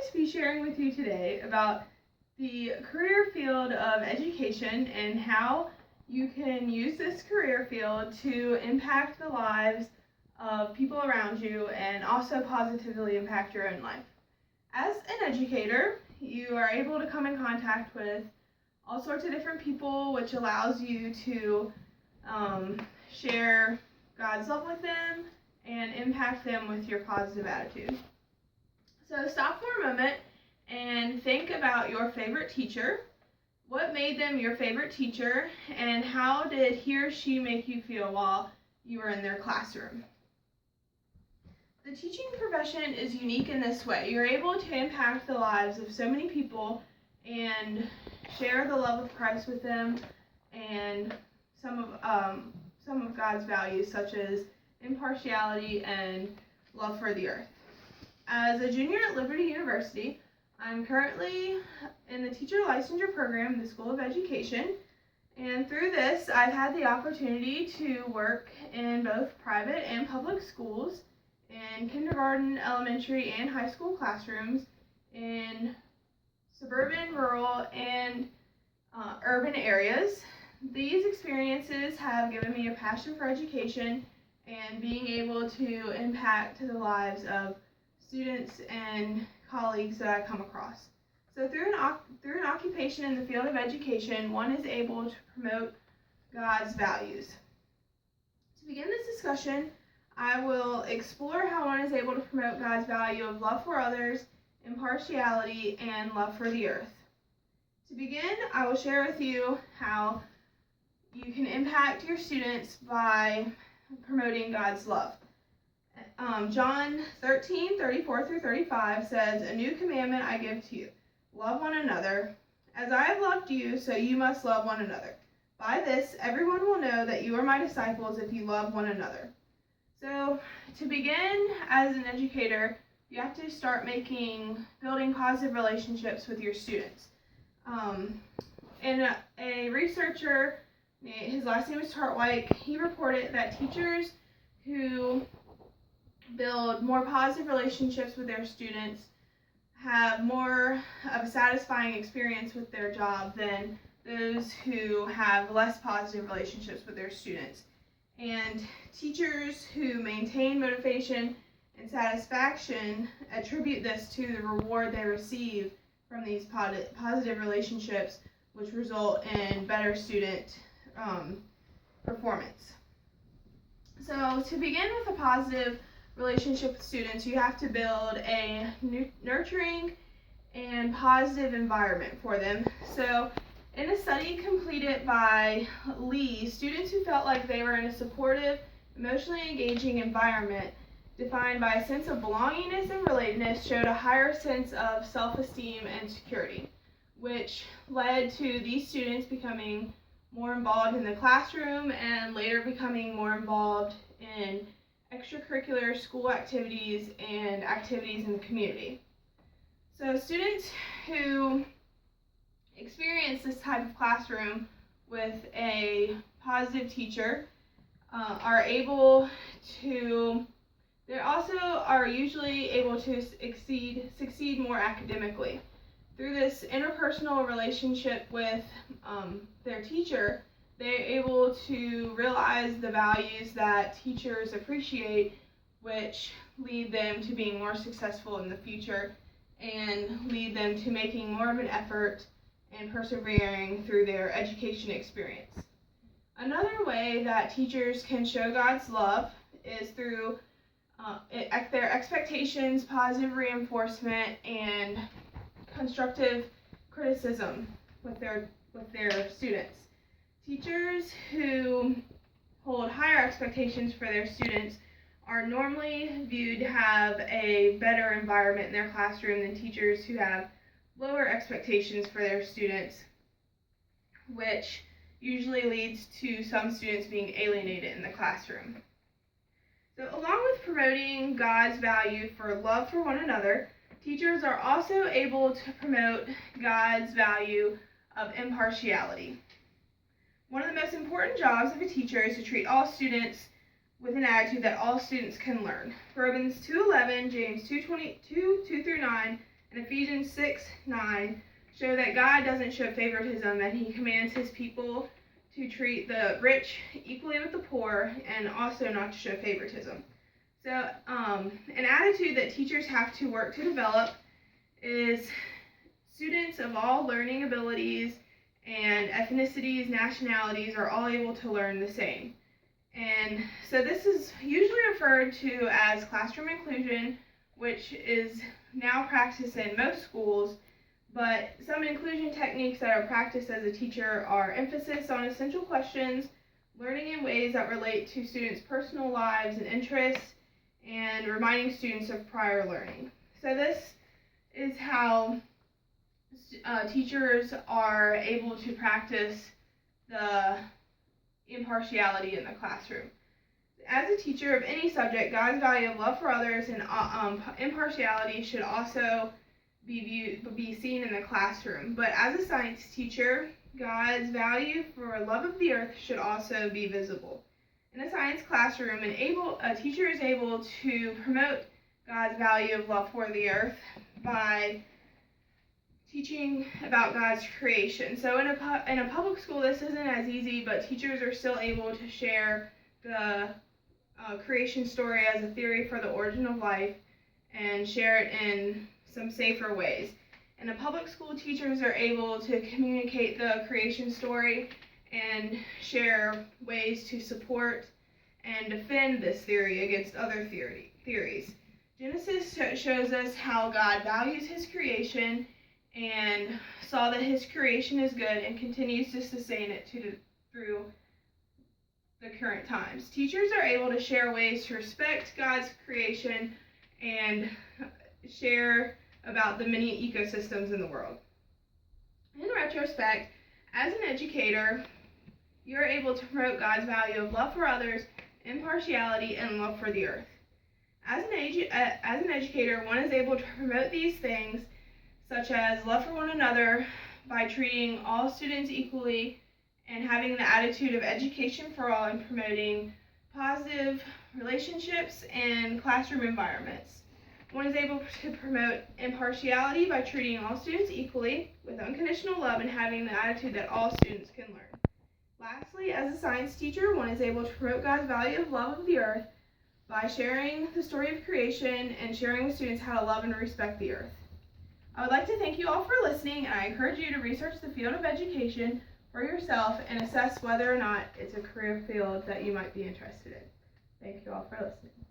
to be sharing with you today about the career field of education and how you can use this career field to impact the lives of people around you and also positively impact your own life. As an educator, you are able to come in contact with all sorts of different people, which allows you to share God's love with them and impact them with your positive attitude. So stop for a moment and think about your favorite teacher. What made them your favorite teacher, and how did he or she make you feel while you were in their classroom? The teaching profession is unique in this way. You're able to impact the lives of so many people and share the love of Christ with them and some of God's values, such as impartiality and love for the earth. As a junior at Liberty University, I'm currently in the teacher licensure program in the School of Education, and through this I've had the opportunity to work in both private and public schools, in kindergarten, elementary, and high school classrooms, in suburban, rural, and urban areas. These experiences have given me a passion for education and being able to impact the lives of students and colleagues that I come across. So through an occupation in the field of education, one is able to promote God's values. To begin this discussion, I will explore how one is able to promote God's value of love for others, impartiality, and love for the earth. To begin, I will share with you how you can impact your students by promoting God's love. John 13:34-35 says, "A new commandment I give to you, love one another. As I have loved you, so you must love one another. By this, everyone will know that you are my disciples if you love one another." So, to begin as an educator, you have to start building positive relationships with your students. And a researcher, his last name is Tartwike, he reported that teachers who build more positive relationships with their students have more of a satisfying experience with their job than those who have less positive relationships with their students. And teachers who maintain motivation and satisfaction attribute this to the reward they receive from these positive relationships, which result in better student performance. So to begin with a positive relationship with students, you have to build a nurturing and positive environment for them. So in a study completed by Lee, students who felt like they were in a supportive, emotionally engaging environment defined by a sense of belongingness and relatedness showed a higher sense of self-esteem and security, which led to these students becoming more involved in the classroom and later becoming more involved in extracurricular school activities and activities in the community. So students who experience this type of classroom with a positive teacher they also are usually able to succeed more academically. Through this interpersonal relationship with their teacher, they're able to realize the values that teachers appreciate, which lead them to being more successful in the future and lead them to making more of an effort and persevering through their education experience. Another way that teachers can show God's love is through their expectations, positive reinforcement, and constructive criticism with their students. Teachers who hold higher expectations for their students are normally viewed to have a better environment in their classroom than teachers who have lower expectations for their students, which usually leads to some students being alienated in the classroom. So along with promoting God's value for love for one another, teachers are also able to promote God's value of impartiality. One of the most important jobs of a teacher is to treat all students with an attitude that all students can learn. Romans 2:11, James 2:2 through 9, and Ephesians 6:9 show that God doesn't show favoritism, and he commands his people to treat the rich equally with the poor and also not to show favoritism. So an attitude that teachers have to work to develop is students of all learning abilities and ethnicities, nationalities are all able to learn the same. And so this is usually referred to as classroom inclusion, which is now practiced in most schools, but some inclusion techniques that are practiced as a teacher are emphasis on essential questions, learning in ways that relate to students' personal lives and interests, and reminding students of prior learning. So this is how teachers are able to practice the impartiality in the classroom. As a teacher of any subject, God's value of love for others and impartiality should also be seen in the classroom. But as a science teacher, God's value for love of the earth should also be visible. In a science classroom, a teacher is able to promote God's value of love for the earth by teaching about God's creation. So in a public school, this isn't as easy, but teachers are still able to share the creation story as a theory for the origin of life and share it in some safer ways. In a public school, teachers are able to communicate the creation story and share ways to support and defend this theory against other theories. Genesis shows us how God values his creation and saw that his creation is good and continues to sustain it through the current times. Teachers are able to share ways to respect God's creation and share about the many ecosystems in the world. In retrospect, as an educator, you're able to promote God's value of love for others, impartiality, and love for the earth. As an educator, one is able to promote these things, such as love for one another, by treating all students equally and having the attitude of education for all and promoting positive relationships and classroom environments. One is able to promote impartiality by treating all students equally with unconditional love and having the attitude that all students can learn. Lastly, as a science teacher, one is able to promote God's value of love of the earth by sharing the story of creation and sharing with students how to love and respect the earth. I would like to thank you all for listening, and I encourage you to research the field of education for yourself and assess whether or not it's a career field that you might be interested in. Thank you all for listening.